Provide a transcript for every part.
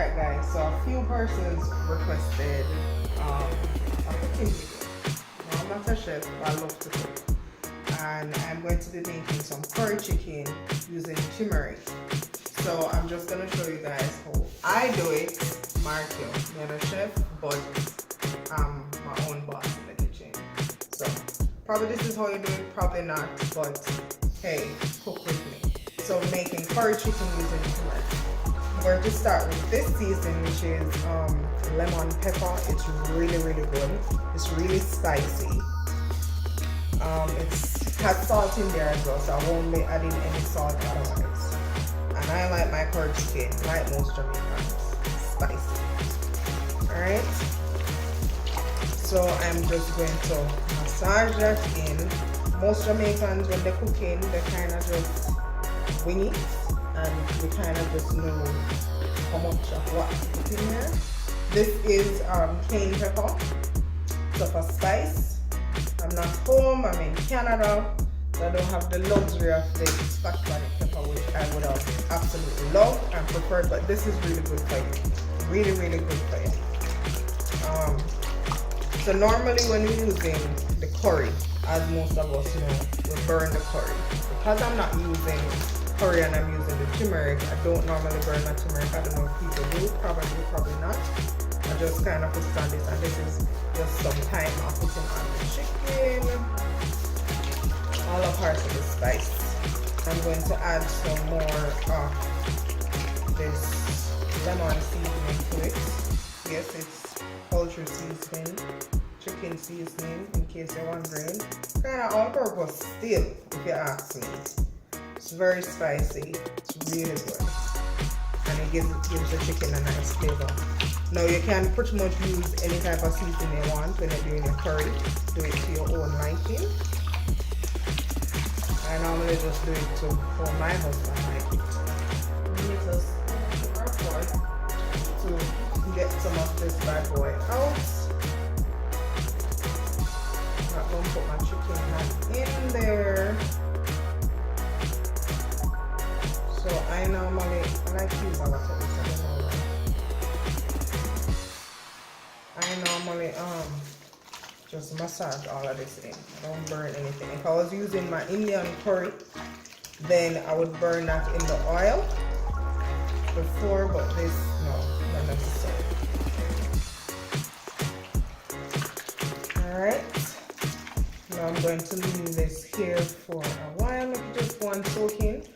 Alright guys, so a few persons requested a cooking video. Now, I'm not a chef, but I love to cook. And I'm going to be making some curry chicken using turmeric. So I'm just going to show you guys how I do it. Mark you, I'm not a chef, but I'm my own boss in the kitchen. So probably this is how you do it, probably not, but hey, cook with me. So making curry chicken using turmeric. I'm going to start with this season, which is lemon pepper. It's really good. It's really spicy. It has salt in there as well, so I won't be adding any salt otherwise. And I like my curry chicken, like most Jamaicans, spicy. Alright, so I'm just going to massage that in. Most Jamaicans, when they're cooking, they kind of just wing it, and we kind of just know how much of what to put in here. This is cayenne pepper, so for spice. I'm not home, I'm in Canada, so I don't have the luxury of the Scotch bonnet pepper, which I would have absolutely loved and preferred, but this is really good for you. Really good for you. So normally when we're using the curry, as most of us know, we burn the curry. Because I'm not using curry and I'm using the turmeric, I don't normally burn my turmeric. I don't know if people do, probably not. I just kind of put it on this, and this is just some time I'm putting on the chicken, all the parts of the spice. I'm going to add some more of this lemon seasoning to it. Yes, it's poultry seasoning, chicken seasoning, in case you're wondering. Kind of all purpose still, if you ask me. It's very spicy, it's really good, and it gives the chicken a nice flavor. Now you can pretty much use any type of seasoning you want when you're doing your curry. Do it to your own liking. I normally just do it to for my husband like it. We need to our fork to get some of this bad boy out. I'm not going to put my chicken hand in there. So I like to use a lot of this, I don't know why. I normally just massage all of this in. I don't burn anything. If I was using my Indian curry, then I would burn that in the oil before, but this, no, not necessary. Alright, now I'm going to leave this here for a while, maybe just one soaking.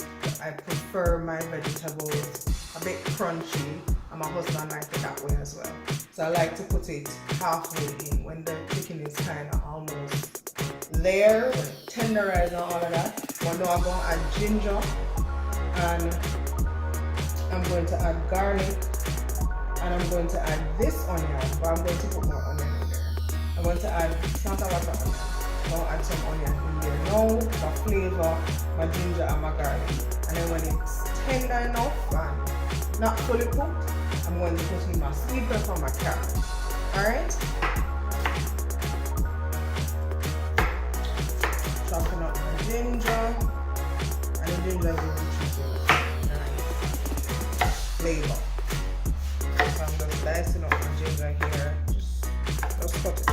I prefer my vegetables a bit crunchy, and my husband likes it that way as well. So I like to put it halfway in when the chicken is kind of almost there, when it tenderized and all of that. But now I'm going to add ginger, and I'm going to add garlic, and I'm going to add this onion, but I'm going to put more onion in there. I'm going to add, it's not a lot of onion. I'll add some onion in there now for flavor, my ginger and my garlic. And then when it's tender enough and not fully cooked, I'm going to put in my sweet pepper and my carrot. Alright? Chopping up my ginger. And the ginger will be chicken. Nice flavor. So I'm just dicing up my ginger here. Just cut it.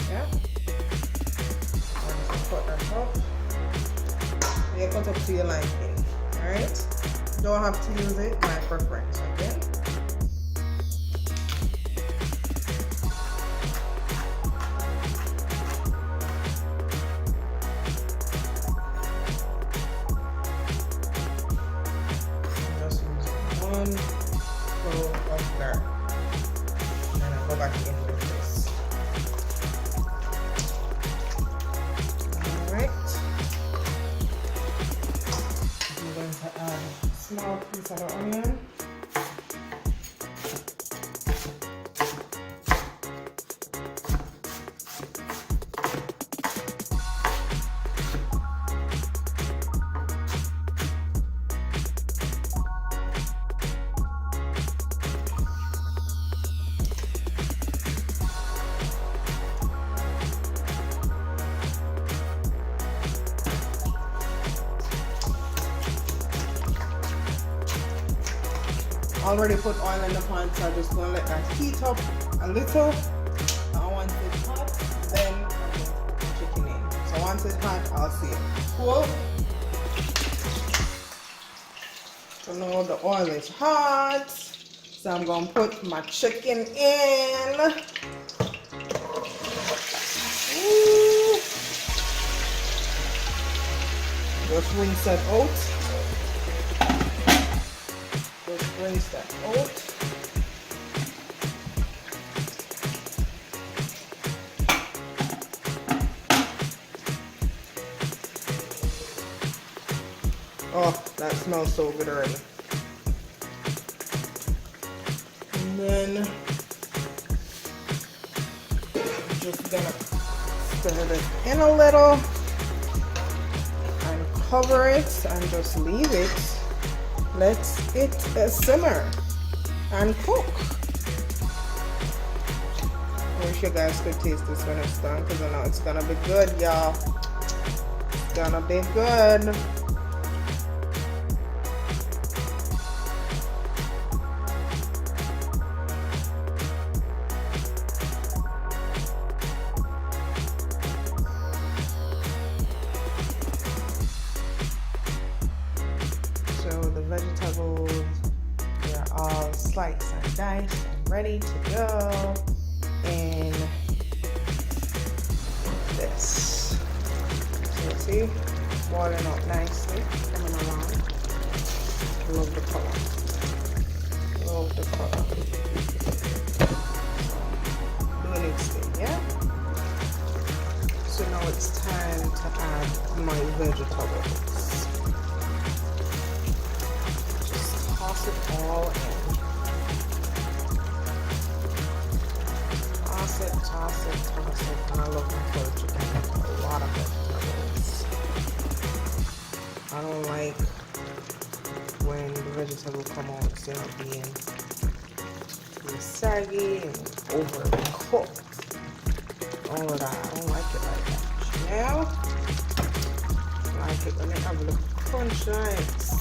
Yeah? Cut that up. You cut up to your liking. Alright? Don't have to use it, my preference, okay? I'm just using one clove of garlic. And then I'll go back in with this. Alright. I'm going to add a small piece of the onion. already put oil in the pan, so I'm just going to let that heat up a little. And once it's hot, then I'm going to put the chicken in. So once it's hot, I'll see it cool. So now the oil is hot. So I'm going to put my chicken in. Ooh. Just rinse that out. Just rinse that out. Oh, that smells so good already. And then I'm just gonna stir it in a little and cover it and just leave it. Let it simmer and cook. I wish you guys could taste this when it's done, because I know it's gonna be good, y'all. It's gonna be good. Vegetables, they're all sliced and diced and ready to go in this. So you see, boiling up nicely, coming along. Love the color. Love the color. Doing its thing, yeah? So now it's time to add my vegetables. Toss it all in. Toss it, toss it, toss it. And I love my curry chicken with a lot of vegetables. I don't like when the vegetables come out instead of being too saggy and overcooked. All of that. I don't like it like that. Now, I like it when they have a little crunch nice.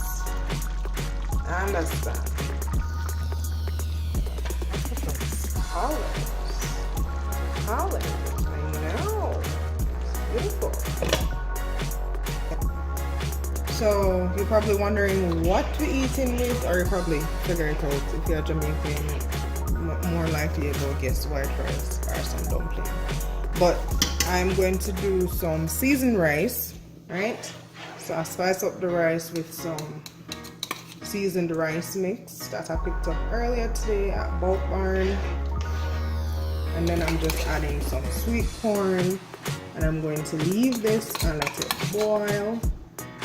I understand. Colors. Colors. I know. It's beautiful. So you're probably wondering what we're eating with, or you probably figure it out. If you're Jamaican, more likely you go guess white rice or some dumpling. But I'm going to do some seasoned rice, right? So I spice up the rice with some seasoned rice mix that I picked up earlier today at Bulk Barn, and then I'm just adding some sweet corn, and I'm going to leave this and let it boil.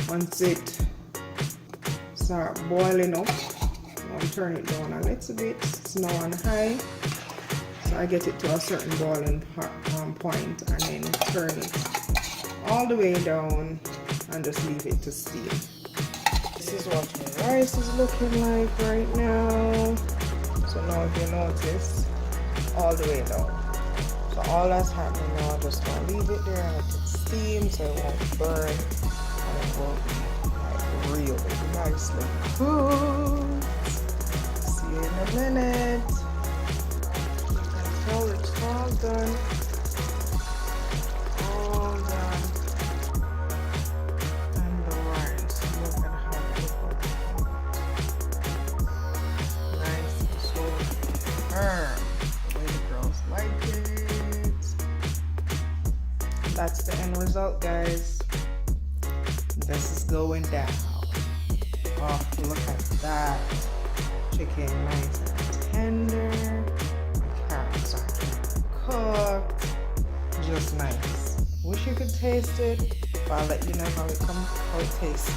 Once it starts boiling up, I'll turn it down a little bit. It's now on high, so I get it to a certain boiling point, and then turn it all the way down and just leave it to steam. This is what my rice is looking like right now. So now if you notice, all the way down. So all that's happening now, I'm just gonna leave it there and let it steam so it won't burn, and it will be like really nicely cooked. See you in a minute. You can tell it's all done. All done. That's the end result, guys. This is going down. Oh, look at that. Chicken nice and tender. Carrots are cooked. Just nice. Wish you could taste it, but I'll let you know how it tastes.